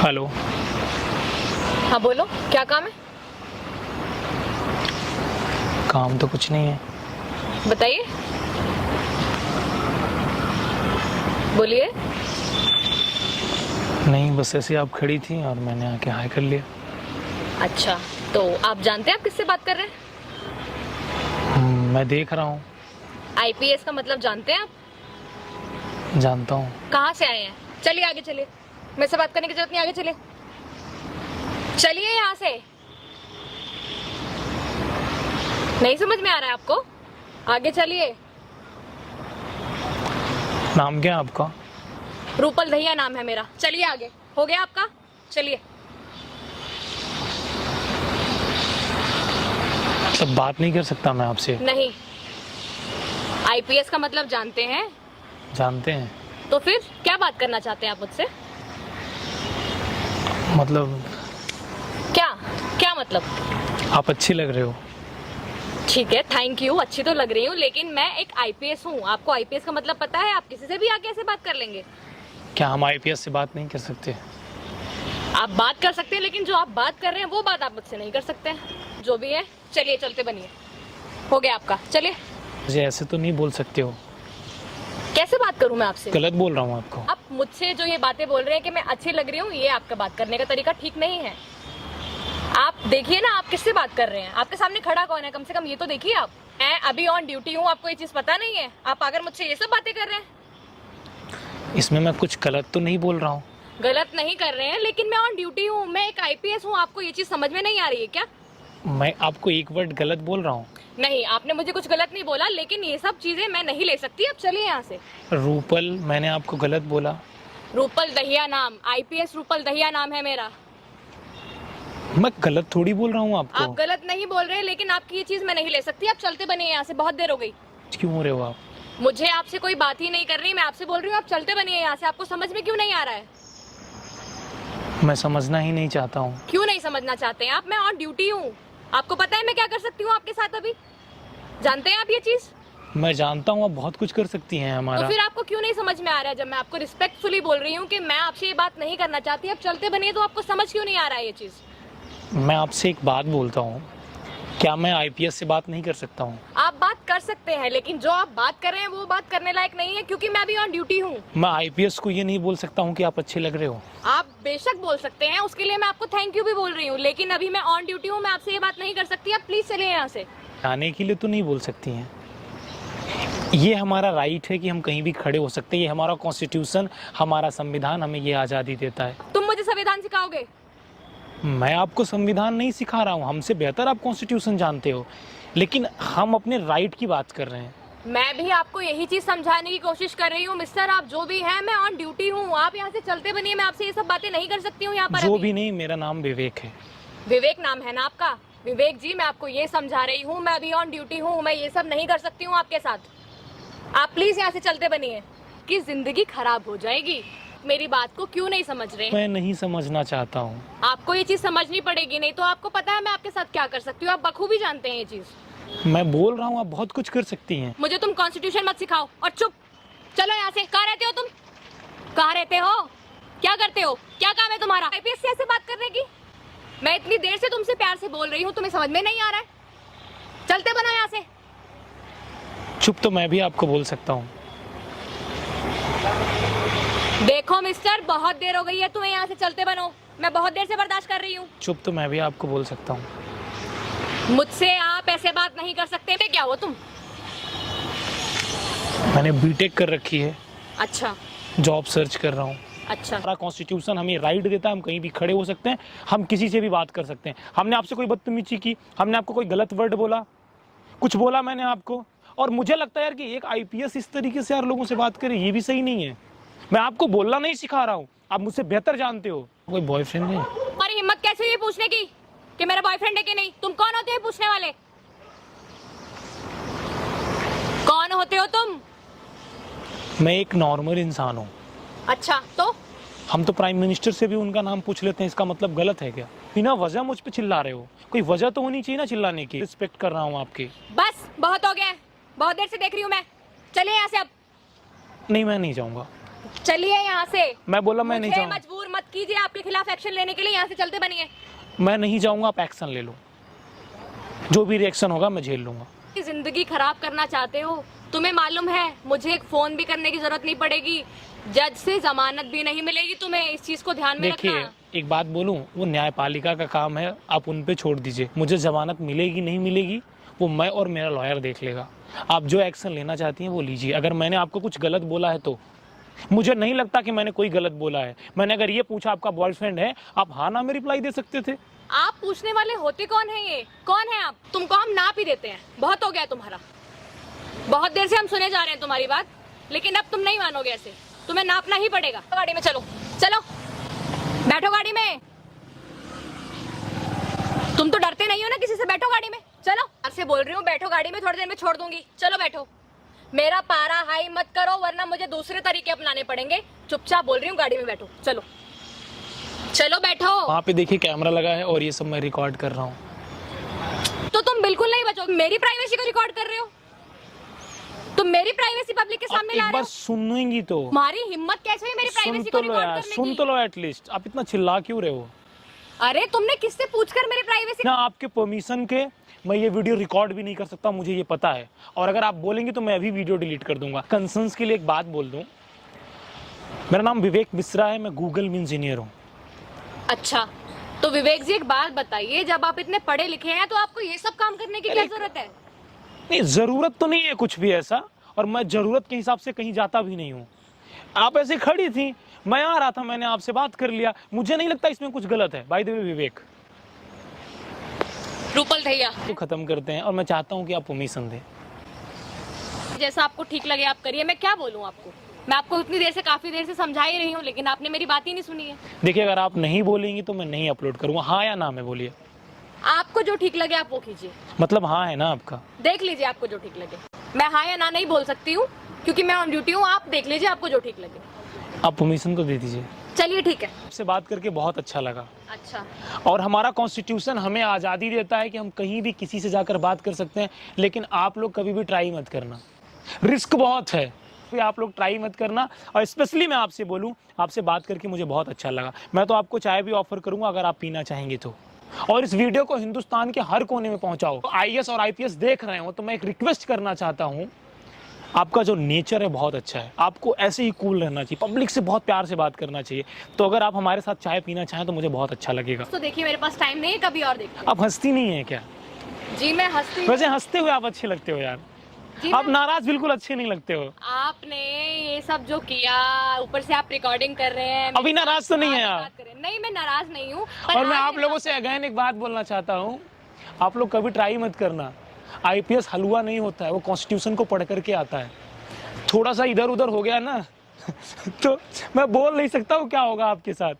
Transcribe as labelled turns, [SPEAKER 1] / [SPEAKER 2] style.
[SPEAKER 1] Hello.
[SPEAKER 2] हाँ बोलो, क्या काम है?
[SPEAKER 1] काम तो कुछ नहीं है।
[SPEAKER 2] बताइए, बोलिए।
[SPEAKER 1] नहीं, बस ऐसे आप खड़ी थी और मैंने आके हाय कर लिया।
[SPEAKER 2] अच्छा, तो आप जानते हैं आप किससे बात कर रहे हैं?
[SPEAKER 1] मैं देख रहा हूँ।
[SPEAKER 2] आईपीएस का मतलब जानते हैं आप?
[SPEAKER 1] जानता हूँ।
[SPEAKER 2] कहाँ से आए हैं? चलिए आगे चलिए, मेरे से बात करने की जरूरत नहीं, आगे चलिए। चलिए यहाँ से। नहीं समझ में आ रहा है आपको? आगे चलिए।
[SPEAKER 1] नाम क्या है आपका?
[SPEAKER 2] रूपल दहिया नाम है मेरा। चलिए आगे। हो गया आपका? चलिए।
[SPEAKER 1] मतलब बात नहीं कर सकता मैं आपसे?
[SPEAKER 2] नहीं। आईपीएस का मतलब जानते हैं?
[SPEAKER 1] जानते हैं।
[SPEAKER 2] तो फिर क्या बात करना चाहते हैं आप मुझसे?
[SPEAKER 1] मतलब
[SPEAKER 2] क्या क्या मतलब?
[SPEAKER 1] आप अच्छी लग रहे हो।
[SPEAKER 2] ठीक है, थैंक यू। अच्छी तो लग रही हूँ, लेकिन मैं एक आईपीएस हूँ। आपको आईपीएस का मतलब पता है? आप किसी से भी आके ऐसे बात कर लेंगे?
[SPEAKER 1] क्या हम आईपीएस से बात नहीं कर सकते?
[SPEAKER 2] आप बात कर सकते हैं, लेकिन जो आप बात कर रहे हैं वो बात आप मुझसे नहीं कर सकते हैं। जो भी है, चलिए चलते बनिए। हो गया आपका, चलिए।
[SPEAKER 1] मुझे ऐसे तो नहीं बोल सकते हो।
[SPEAKER 2] कैसे बात करूँ मैं आपसे?
[SPEAKER 1] गलत बोल रहा हूँ आपको।
[SPEAKER 2] आप मुझसे जो ये बातें बोल रहे हैं कि मैं अच्छी लग रही हूँ, ये आपका बात करने का तरीका ठीक नहीं है। आप देखिए ना, आप किससे बात कर रहे हैं? आपके सामने खड़ा कौन है? कम से कम ये तो देखिए आप। मैं अभी ऑन ड्यूटी हूँ, आपको ये चीज पता नहीं है? आप अगर मुझसे ये सब बातें कर रहे हैं।
[SPEAKER 1] इसमें मैं कुछ गलत तो नहीं बोल रहा हूँ।
[SPEAKER 2] गलत नहीं कर रहे हैं, लेकिन मैं ऑन ड्यूटी हूँ, मैं एक आईपीएस हूँ। आपको ये चीज समझ में नहीं आ रही है क्या?
[SPEAKER 1] मैं आपको एक वर्ड गलत बोल रहा हूँ?
[SPEAKER 2] नहीं, आपने मुझे कुछ गलत नहीं बोला, लेकिन ये सब चीजें मैं नहीं ले सकती। अब चलिए यहाँ से।
[SPEAKER 1] रूपल, मैंने आपको गलत बोला?
[SPEAKER 2] रूपल दहिया नाम, आईपीएस रूपल दहिया नाम है मेरा।
[SPEAKER 1] मैं गलत थोड़ी बोल रहा हूँ आपको।
[SPEAKER 2] आप गलत नहीं बोल रहे हैं, लेकिन आपकी ये चीज मैं नहीं ले सकती। आप चलते बनिए यहाँ से, बहुत देर हो गई।
[SPEAKER 1] क्यों हो रहे हो आप?
[SPEAKER 2] मुझे आपसे कोई बात ही नहीं करनी, मैं आपसे बोल रही हूँ। आप चलते बनिए यहाँ से। आपको समझ में क्यों नहीं आ रहा है?
[SPEAKER 1] मैं समझना ही नहीं चाहता हूँ।
[SPEAKER 2] क्यों नहीं समझना चाहते हैं आप? मैं ऑन ड्यूटी हूँ। आपको पता है मैं क्या कर सकती हूँ आपके साथ अभी? जानते हैं आप ये चीज?
[SPEAKER 1] मैं जानता हूँ आप बहुत कुछ कर सकती हैं
[SPEAKER 2] तो
[SPEAKER 1] हमारा।
[SPEAKER 2] फिर आपको क्यों नहीं समझ में आ रहा है? जब मैं आपको रिस्पेक्टफुली बोल रही हूँ कि मैं आपसे ये बात नहीं करना चाहती, आप चलते बनिए, तो आपको समझ क्यों नहीं आ रहा है ये चीज?
[SPEAKER 1] मैं आपसे एक बात बोलता हूँ, क्या मैं आईपीएस से बात नहीं कर सकता हूँ?
[SPEAKER 2] आप बात कर सकते हैं, लेकिन जो आप बात कर रहे हैं वो बात करने लायक नहीं है, क्योंकि मैं अभी ऑन ड्यूटी हूँ।
[SPEAKER 1] मैं आईपीएस को ये नहीं बोल सकता हूँ कि आप अच्छे लग रहे हो।
[SPEAKER 2] आप बेशक बोल सकते हैं, उसके लिए मैं आपको थैंक यू भी बोल रही हूँ, लेकिन अभी मैं ऑन ड्यूटी हूँ, मैं आपसे ये बात नहीं कर सकती। आप प्लीज चलिए यहाँ से।
[SPEAKER 1] आने के लिए तो नहीं बोल सकती हैं। ये हमारा राइट है कि हम कहीं भी खड़े हो सकते हैं। ये हमारा कॉन्स्टिट्यूशन, हमारा संविधान हमें ये आज़ादी देता है।
[SPEAKER 2] तुम मुझे संविधान सिखाओगे?
[SPEAKER 1] मैं आपको संविधान नहीं सिखा रहा हूँ, हमसे बेहतर आप कॉन्स्टिट्यूशन जानते हो, लेकिन हम अपने राइट की बात कर रहे हैं।
[SPEAKER 2] मैं भी आपको यही चीज समझाने की कोशिश कर रही हूँ मिस्टर। आप जो भी हैं, मैं ऑन ड्यूटी हूँ। आप यहाँ से चलते बनिए, मैं आपसे ये सब बातें नहीं कर सकती हूँ यहाँ पर
[SPEAKER 1] जो
[SPEAKER 2] अभी।
[SPEAKER 1] भी नहीं, मेरा नाम विवेक है।
[SPEAKER 2] विवेक नाम है ना आपका? विवेक जी, मैं आपको ये समझा रही हूँ, मैं अभी ऑन ड्यूटी हूँ, मैं ये सब नहीं कर सकती हूँ आपके साथ। आप प्लीज यहाँ से चलते बनिए, कि जिंदगी खराब हो जाएगी। मेरी बात को क्यों नहीं समझ रहे?
[SPEAKER 1] मैं नहीं समझना चाहता हूँ।
[SPEAKER 2] आपको ये चीज समझनी पड़ेगी, नहीं तो आपको पता है मैं आपके साथ क्या कर सकती हूँ। आप बखूबी जानते हैं ये चीज।
[SPEAKER 1] मैं बोल रहा हूँ आप बहुत कुछ कर सकती हैं।
[SPEAKER 2] मुझे तुम कॉन्स्टिट्यूशन मत सिखाओ, और चुप चलो यहाँ से। कहाँ रहते हो तुम? कहाँ रहते हो? क्या करते हो? क्या काम है तुम्हारा आईपीएस से ऐसे बात करने की? मैं इतनी देर से तुमसे प्यार से बोल रही हूँ, तुम्हें समझ में नहीं आ रहा है? चलते बनो यहाँ से।
[SPEAKER 1] चुप तो मैं भी आपको बोल सकता हूँ।
[SPEAKER 2] देखो मिस्टर, बहुत देर हो गई है, तुम्हें यहाँ से चलते बनो। मैं बहुत देर से बर्दाश्त कर रही हूँ।
[SPEAKER 1] चुप तो मैं भी आपको बोल सकता हूँ।
[SPEAKER 2] मुझसे आप ऐसे बात नहीं कर सकते। क्या हो तुम?
[SPEAKER 1] मैंने बीटेक कर रखी है।
[SPEAKER 2] अच्छा।
[SPEAKER 1] जॉब सर्च कर रहा हूँ।
[SPEAKER 2] अच्छा।
[SPEAKER 1] हमारा कॉन्स्टिट्यूशन हमें राइट देता है, हम कहीं भी खड़े हो सकते हैं, हम किसी से भी बात कर सकते हैं। हमने आपसे कोई बदतमीजी की? हमने आपको कोई गलत वर्ड बोला? कुछ बोला मैंने आपको? और मुझे लगता है यार कि एक आईपीएस इस तरीके से यार लोगों से बात करे, ये भी सही नहीं है। मैं आपको बोलना नहीं सिखा रहा हूँ, आप मुझसे बेहतर जानते हो। कोई बॉयफ्रेंड है?
[SPEAKER 2] तुम्हारी हिम्मत कैसे हुई पूछने की कि मेरा बॉयफ्रेंड है कि नहीं? तुम कौन होते हो पूछने वाले? कौन होते हो तुम?
[SPEAKER 1] मैं एक नॉर्मल इंसान हूँ।
[SPEAKER 2] अच्छा, तो
[SPEAKER 1] हम तो प्राइम मिनिस्टर से भी उनका नाम पूछ लेते हैं, इसका मतलब गलत है क्या? बिना वजह मुझ पे चिल्ला रहे हो, कोई वजह तो होनी चाहिए ना चिल्लाने की। रिस्पेक्ट कर रहा हूँ आपकी।
[SPEAKER 2] बस बहुत हो गया है, बहुत देर से देख रही हूँ मैं। चलिए यहाँ से अब।
[SPEAKER 1] नहीं, मैं नहीं जाऊँगा।
[SPEAKER 2] चलिए यहाँ से।
[SPEAKER 1] मैं बोला मैं नहीं
[SPEAKER 2] मुझे
[SPEAKER 1] जाऊँगा।
[SPEAKER 2] मजबूर मत कीजिए, आपके खिलाफ एक्शन लेने के लिए यहाँ से चलते बनिए।
[SPEAKER 1] मैं नहीं जाऊंगा, आप एक्शन ले लो, जो भी रिएक्शन होगा मैं झेल लूंगा।
[SPEAKER 2] जिंदगी खराब करना चाहते हो, तुम्हें मालूम है मुझे एक फोन भी करने की जरूरत नहीं पड़ेगी, जज से जमानत भी नहीं मिलेगी तुम्हें, इस चीज को ध्यान में
[SPEAKER 1] देखिए
[SPEAKER 2] रखना।
[SPEAKER 1] एक बात बोलूं, वो न्यायपालिका का काम है, आप उन पे छोड़ दीजिए। मुझे जमानत मिलेगी नहीं मिलेगी वो मैं और मेरा लॉयर देख लेगा। आप जो एक्शन लेना चाहती हैं वो लीजिए। अगर मैंने आपको कुछ गलत बोला है तो मुझे नहीं लगता कि मैंने कोई गलत बोला है। मैंने अगर ये पूछा आपका बॉयफ्रेंड है, आप हाँ ना में रिप्लाई दे सकते थे।
[SPEAKER 2] आप पूछने वाले होते कौन है? ये कौन है आप? तुमको हम नाप ही देते हैं, बहुत हो गया तुम्हारा। बहुत देर से हम सुने जा रहे हैं तुम्हारी बात, लेकिन अब तुम नहीं मानोगे, ऐसे तुम्हें नापना ही पड़ेगा। गाड़ी में चलो, चलो बैठो गाड़ी में। तुम तो डरते नहीं हो ना किसी से, बैठो गाड़ी में चलो। आपसे बोल रही हूँ बैठो गाड़ी में, थोड़ी देर में छोड़ दूंगी, चलो बैठो। मेरा पारा हाई मत करो वरना मुझे दूसरे तरीके अपनाने पड़ेंगे। चुपचाप बोल रही हूँ गाड़ी में बैठो, चलो चलो बैठो।
[SPEAKER 1] वहाँ पे देखिए कैमरा लगा है और ये सब मैं रिकॉर्ड कर रहा हूँ।
[SPEAKER 2] तो तुम बिल्कुल नहीं बचो, मेरी प्राइवेसी को रिकॉर्ड कर रहे हो, तुम मेरी प्राइवेसी पब्लिक के सामने ला
[SPEAKER 1] एक
[SPEAKER 2] रहे
[SPEAKER 1] बार
[SPEAKER 2] हो।
[SPEAKER 1] सुनेंगी तो
[SPEAKER 2] तुम्हारी हिम्मत कैसे हुई मेरी
[SPEAKER 1] सुन
[SPEAKER 2] प्राइवेसी
[SPEAKER 1] तो
[SPEAKER 2] को
[SPEAKER 1] लो
[SPEAKER 2] रिकॉर्ड
[SPEAKER 1] यार,
[SPEAKER 2] करने
[SPEAKER 1] सुन
[SPEAKER 2] की?
[SPEAKER 1] तो लो एटलीस्ट। आप इतना चिल्ला क्यों रहे हो?
[SPEAKER 2] अरे तुमने किससे पूछकर मेरी प्राइवेसी?
[SPEAKER 1] ना आपके परमिशन के मैं ये वीडियो रिकॉर्ड भी नहीं कर सकता, मुझे ये पता है। और अगर आप बोलेंगे तो मैं अभी वीडियो डिलीट कर दूंगा। कंसर्न्स के लिए एक बात बोल दूं, मेरा नाम विवेक मिश्रा है, मैं गूगल में इंजीनियर हूँ।
[SPEAKER 2] अच्छा तो विवेक जी एक बात बताइए, जब आप इतने पढ़े लिखे हैं तो आपको ये सब काम करने की क्या जरूरत है?
[SPEAKER 1] नहीं, जरूरत तो नहीं है कुछ भी ऐसा, और मैं जरूरत के हिसाब से कहीं जाता भी नहीं हूँ। आप ऐसे खड़ी थी, मैं आ रहा था, मैंने आपसे बात कर लिया। मुझे नहीं लगता इसमें कुछ गलत है। बाय द वे विवेक,
[SPEAKER 2] रूपल भैया
[SPEAKER 1] तो खत्म करते हैं और मैं चाहता हूँ कि आप परमिशन दें।
[SPEAKER 2] जैसा आपको ठीक लगे आप करिए, मैं क्या बोलूं आपको? मैं आपको इतनी देर से, काफी देर से समझा ही रही हूँ, लेकिन आपने मेरी बात ही नहीं सुनी है।
[SPEAKER 1] देखिए अगर आप नहीं बोलेंगी तो मैं नहीं अपलोड करूँगा। हाँ या ना में बोलिए।
[SPEAKER 2] आपको जो ठीक लगे आप वो कीजिए।
[SPEAKER 1] मतलब हाँ है ना आपका?
[SPEAKER 2] देख लीजिए आपको जो ठीक लगे। मैं हाँ या ना नहीं बोल सकती हूँ क्योंकि मैं ऑन ड्यूटी हूँ। आप देख लीजिए आपको जो ठीक लगे।
[SPEAKER 1] आप परमिशन तो दे दीजिए।
[SPEAKER 2] चलिए ठीक है।
[SPEAKER 1] आपसे बात करके बहुत अच्छा लगा।
[SPEAKER 2] अच्छा,
[SPEAKER 1] और हमारा कॉन्स्टिट्यूशन हमें आज़ादी देता है कि हम कहीं भी किसी से जाकर बात कर सकते हैं, लेकिन आप लोग कभी भी ट्राई मत करना, रिस्क बहुत है। फिर आप लोग ट्राई मत करना। और स्पेशली मैं आपसे बोलूं, आपसे बात करके मुझे बहुत अच्छा लगा। मैं तो आपको चाय भी ऑफर करूंगा अगर आप पीना चाहेंगे तो। और इस वीडियो को हिंदुस्तान के हर कोने में पहुंचाओ। आईएएस और आईपीएस देख रहे हो तो मैं एक रिक्वेस्ट करना चाहता हूं, आपका जो नेचर है बहुत अच्छा है, आपको ऐसे ही कूल रहना चाहिए, पब्लिक से बहुत प्यार से बात करना चाहिए। तो अगर आप हमारे साथ चाय पीना चाहें तो मुझे बहुत अच्छा लगेगा।
[SPEAKER 2] तो देखिए मेरे पास टाइम नहीं है, कभी और देखते
[SPEAKER 1] आप हंसती नहीं है क्या?
[SPEAKER 2] हैं। जी मैं हंसती हूँ।
[SPEAKER 1] वैसे हंसते हुए आप अच्छे लगते हो यार।
[SPEAKER 2] जी,
[SPEAKER 1] आप नाराज बिल्कुल अच्छे नहीं लगते हो।
[SPEAKER 2] आपने ये सब जो किया, ऊपर से आप रिकॉर्डिंग कर रहे हैं।
[SPEAKER 1] अभी नाराज तो नहीं है आप?
[SPEAKER 2] नहीं मैं नाराज नहीं हूँ।
[SPEAKER 1] और मैं आप लोगों से अगेन एक बात बोलना चाहता हूँ, आप लोग कभी ट्राई मत करना। आईपीएस हलवा नहीं होता है, वो कॉन्स्टिट्यूशन को पढ़ करके आता है। थोड़ा सा इधर उधर हो गया ना तो मैं बोल नहीं सकता हूँ क्या होगा आपके साथ।